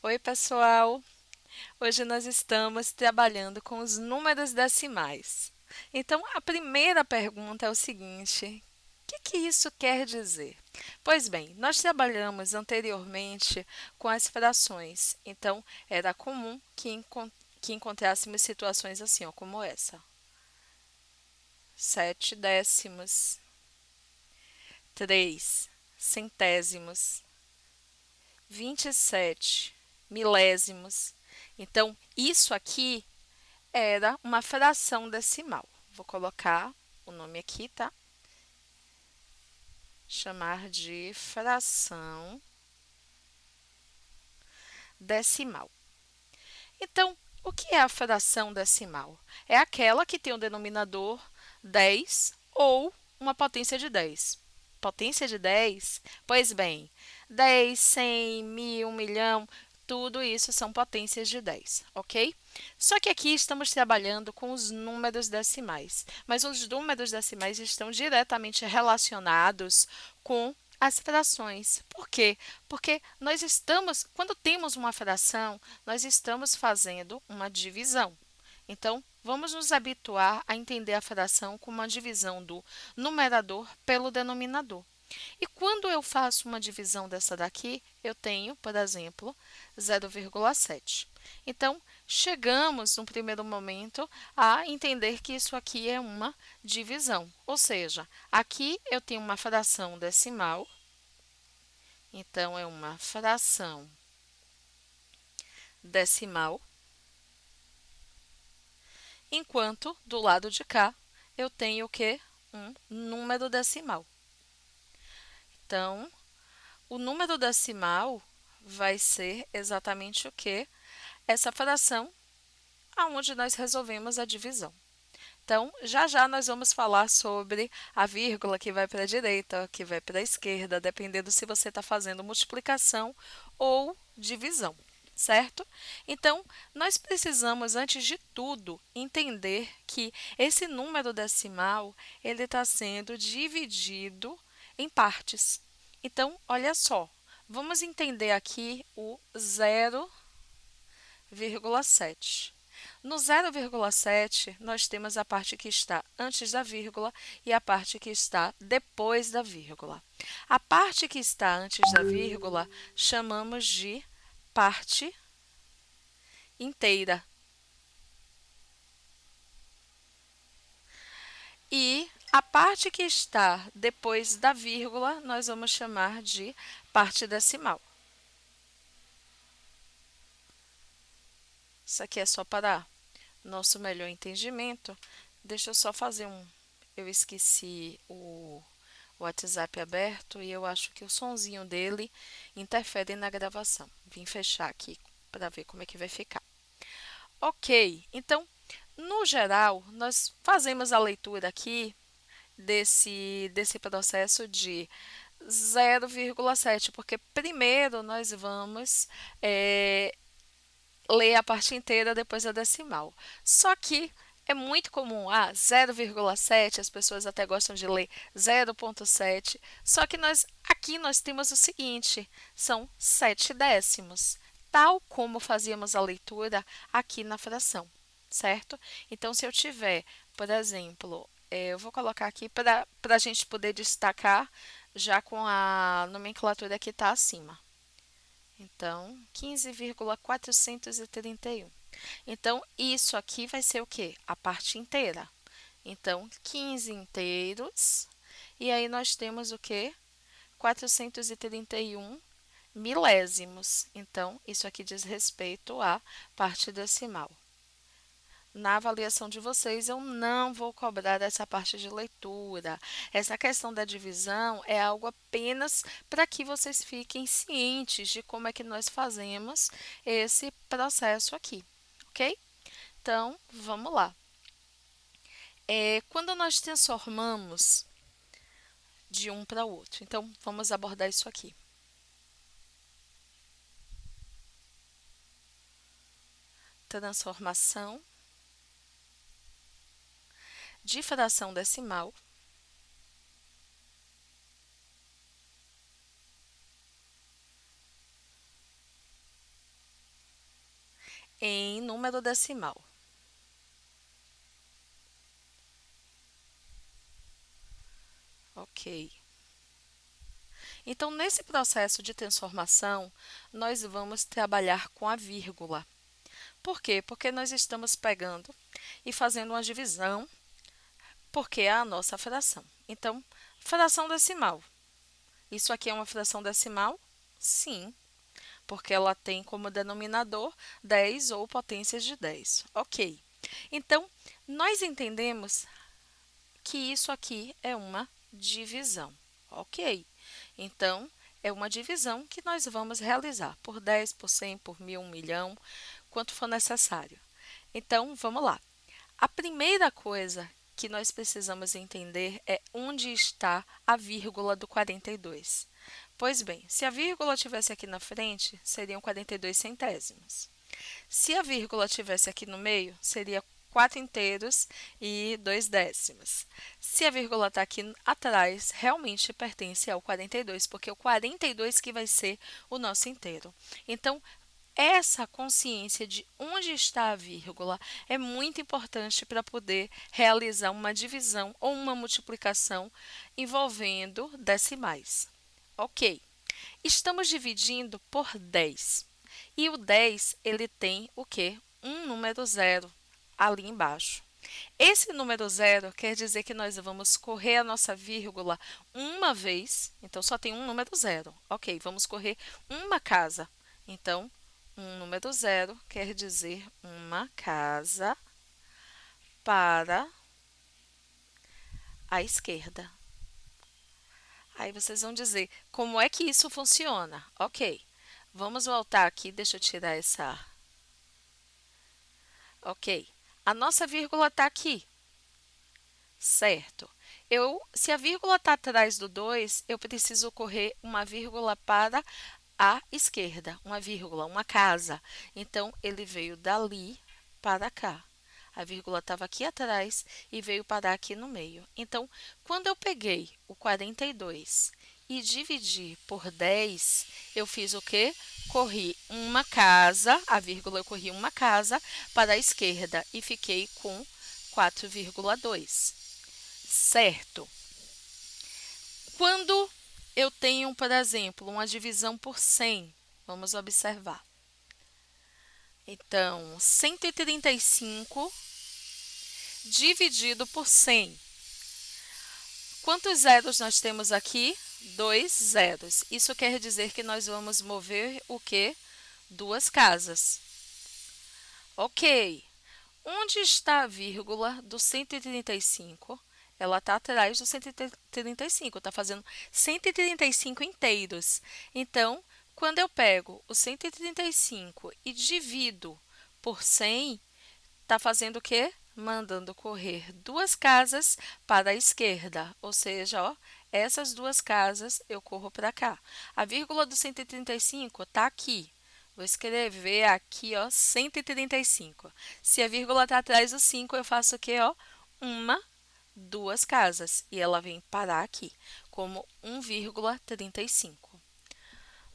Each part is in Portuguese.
Oi, pessoal! Hoje nós estamos trabalhando com os números decimais. Então, a primeira pergunta é o seguinte: o que isso quer dizer? Pois bem, nós trabalhamos anteriormente com as frações, então era comum que encontrássemos situações assim, ó, como essa: 7 décimos, 3 centésimos, 27 milésimos. Então, isso aqui era uma fração decimal. Vou colocar o nome aqui, tá? Chamar de fração decimal. Então, o que é a fração decimal? É aquela que tem o denominador 10 ou uma potência de 10. Potência de 10? Pois bem, 10, 100, 1000, 1 milhão, tudo isso são potências de 10, ok? Só que aqui estamos trabalhando com os números decimais, mas os números decimais estão diretamente relacionados com as frações. Por quê? Porque quando temos uma fração, nós estamos fazendo uma divisão. Então, vamos nos habituar a entender a fração como uma divisão do numerador pelo denominador. E quando eu faço uma divisão dessa daqui, eu tenho, por exemplo, 0,7. Então, chegamos, no primeiro momento, a entender que isso aqui é uma divisão. Ou seja, aqui eu tenho uma fração decimal, então é uma fração decimal, enquanto do lado de cá eu tenho o que? Um número decimal. Então, o número decimal vai ser exatamente o que? Essa fração aonde nós resolvemos a divisão. Então, já já nós vamos falar sobre a vírgula que vai para a direita, que vai para a esquerda, dependendo se você está fazendo multiplicação ou divisão, certo? Então, nós precisamos, antes de tudo, entender que esse número decimal ele está sendo dividido em partes. Então, olha só, vamos entender aqui o 0,7. No 0,7, nós temos a parte que está antes da vírgula e a parte que está depois da vírgula. A parte que está antes da vírgula chamamos de parte inteira. E a parte que está depois da vírgula, nós vamos chamar de parte decimal. Isso aqui é só para nosso melhor entendimento. Deixa eu só fazer um. Eu esqueci o WhatsApp aberto e eu acho que o sonzinho dele interfere na gravação. Vim fechar aqui para ver como é que vai ficar. Ok, então, no geral, nós fazemos a leitura aqui desse processo de 0,7, porque primeiro nós vamos ler a parte inteira depois a decimal. Só que é muito comum, 0,7, as pessoas até gostam de ler 0,7, só que aqui nós temos o seguinte, são 7 décimos, tal como fazíamos a leitura aqui na fração, certo? Então, se eu tiver, por exemplo, eu vou colocar aqui para a gente poder destacar já com a nomenclatura que está acima. Então, 15,431. Então, isso aqui vai ser o quê? A parte inteira. Então, 15 inteiros. E aí, nós temos o quê? 431 milésimos. Então, isso aqui diz respeito à parte decimal. Na avaliação de vocês, eu não vou cobrar essa parte de leitura. Essa questão da divisão é algo apenas para que vocês fiquem cientes de como é que nós fazemos esse processo aqui, ok? Então, vamos lá. Quando nós transformamos de um para o outro, então vamos abordar isso aqui. Transformação de fração decimal em número decimal. Ok. Então, nesse processo de transformação, nós vamos trabalhar com a vírgula. Por quê? Porque nós estamos pegando e fazendo uma divisão, porque é a nossa fração. Então, fração decimal. Isso aqui é uma fração decimal? Sim, porque ela tem como denominador 10 ou potências de 10. Ok. Então, nós entendemos que isso aqui é uma divisão. Ok. Então, é uma divisão que nós vamos realizar por 10, por 100, por 1000, 1.000.000, quanto for necessário. Então, vamos lá. A primeira coisa que nós precisamos entender é onde está a vírgula do 42. Pois bem, se a vírgula estivesse aqui na frente, seriam 42 centésimos. Se a vírgula estivesse aqui no meio, seria 4 inteiros e 2 décimos. Se a vírgula está aqui atrás, realmente pertence ao 42, porque é o 42 que vai ser o nosso inteiro. Então, essa consciência de onde está a vírgula é muito importante para poder realizar uma divisão ou uma multiplicação envolvendo decimais. Ok, estamos dividindo por 10. E o 10, ele tem o quê? Um número zero ali embaixo. Esse número zero quer dizer que nós vamos correr a nossa vírgula uma vez, então só tem um número zero. Ok, vamos correr uma casa. Então, um número zero quer dizer uma casa para a esquerda. Aí vocês vão dizer, como é que isso funciona? Ok, vamos voltar aqui, deixa eu tirar essa. Ok, a nossa vírgula está aqui, certo? Se a vírgula está atrás do 2, eu preciso correr uma vírgula para a esquerda, uma vírgula, uma casa. Então, ele veio dali para cá. A vírgula estava aqui atrás e veio parar aqui no meio. Então, quando eu peguei o 42 e dividi por 10, eu fiz o quê? Corri uma casa, a vírgula eu corri uma casa para a esquerda e fiquei com 4,2. Certo? Quando eu tenho, por exemplo, uma divisão por 100, vamos observar. Então, 135 dividido por 100. Quantos zeros nós temos aqui? 2 zeros. Isso quer dizer que nós vamos mover o quê? 2 casas. Ok. Onde está a vírgula do 135? Ela está atrás do 135, está fazendo 135 inteiros. Então, quando eu pego o 135 e divido por 100, está fazendo o quê? Mandando correr 2 casas para a esquerda, ou seja, ó, essas 2 casas eu corro para cá. A vírgula do 135 está aqui. Vou escrever aqui, ó, 135. Se a vírgula está atrás do 5, eu faço o quê, ó? 2 casas. E ela vem parar aqui, como 1,35.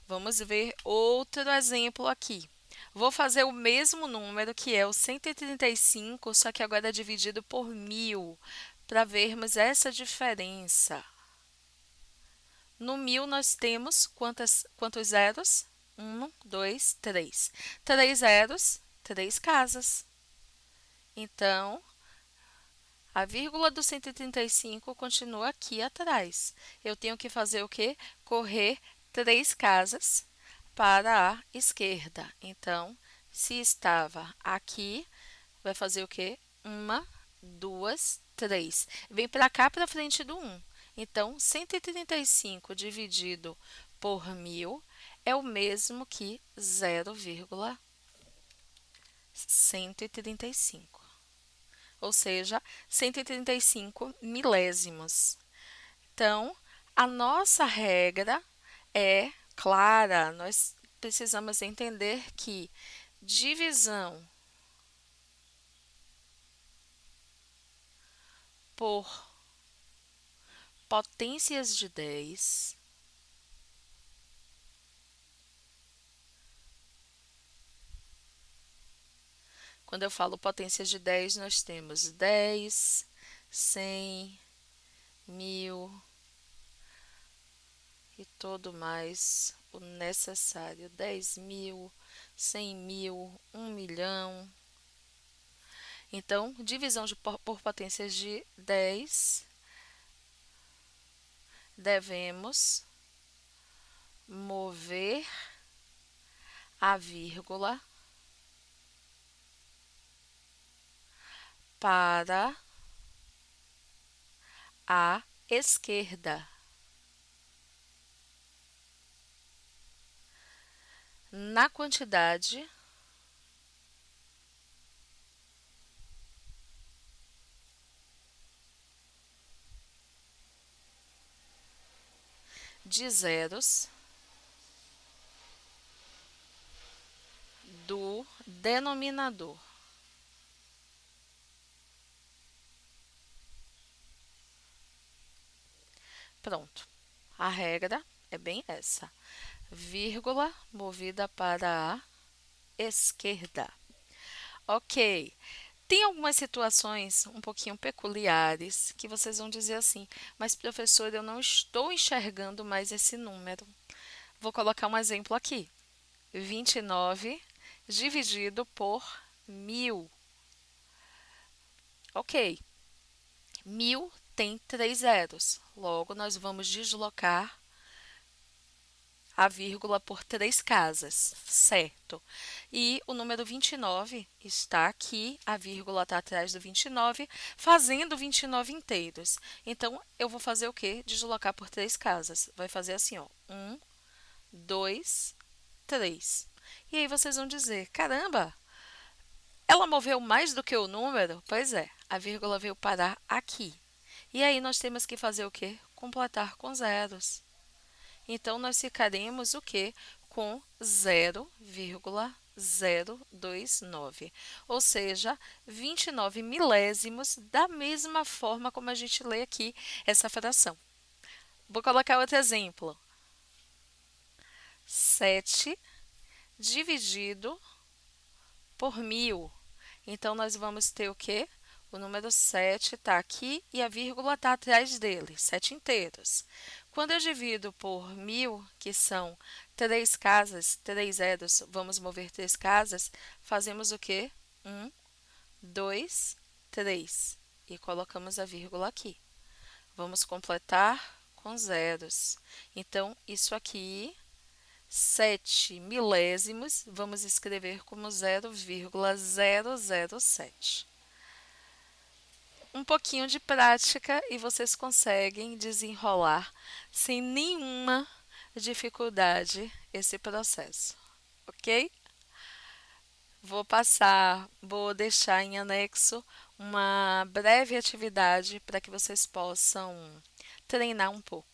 Vamos ver outro exemplo aqui. Vou fazer o mesmo número, que é o 135, só que agora dividido por 1000, para vermos essa diferença. No 1000 nós temos quantos zeros? 1, 2, 3. 3 zeros, 3 casas. Então, a vírgula do 135 continua aqui atrás. Eu tenho que fazer o quê? Correr 3 casas para a esquerda. Então, se estava aqui, vai fazer o quê? 1, 2, 3. Vem para cá, para frente do 1. Então, 135 dividido por 1000 é o mesmo que 0,135. Ou seja, 135 milésimos. Então, a nossa regra é clara. Nós precisamos entender que divisão por potências de 10 Quando eu falo potência de 10, nós temos 10, 100, 1000 e todo mais o necessário. 10.000, 100.000, 1.000.000. Então, divisão por potências de 10, devemos mover a vírgula para a esquerda. Na quantidade de zeros do denominador. Pronto. A regra é bem essa. Vírgula movida para a esquerda. Ok. Tem algumas situações um pouquinho peculiares que vocês vão dizer assim, mas professor, eu não estou enxergando mais esse número. Vou colocar um exemplo aqui. 29 dividido por 1000. Ok. 1000 tem 3 zeros. Logo, nós vamos deslocar a vírgula por 3 casas, certo? E o número 29 está aqui, a vírgula está atrás do 29, fazendo 29 inteiros. Então, eu vou fazer o quê? Deslocar por 3 casas. Vai fazer assim, ó, 1, 2, 3. E aí vocês vão dizer, caramba, ela moveu mais do que o número? Pois é, a vírgula veio parar aqui. E aí nós temos que fazer o quê? Completar com zeros. Então, nós ficaremos o quê? Com 0,029, ou seja, 29 milésimos, da mesma forma como a gente lê aqui essa fração. Vou colocar outro exemplo. 7 dividido por 1000. Então, nós vamos ter o quê? O número 7 está aqui e a vírgula está atrás dele, 7 inteiros. Quando eu divido por 1000, que são 3 casas, 3 zeros, vamos mover 3 casas, fazemos o quê? 1, 2, 3. E colocamos a vírgula aqui. Vamos completar com zeros. Então, isso aqui 7 milésimos, vamos escrever como 0,007. Um pouquinho de prática e vocês conseguem desenrolar sem nenhuma dificuldade esse processo, ok? Vou deixar em anexo uma breve atividade para que vocês possam treinar um pouco.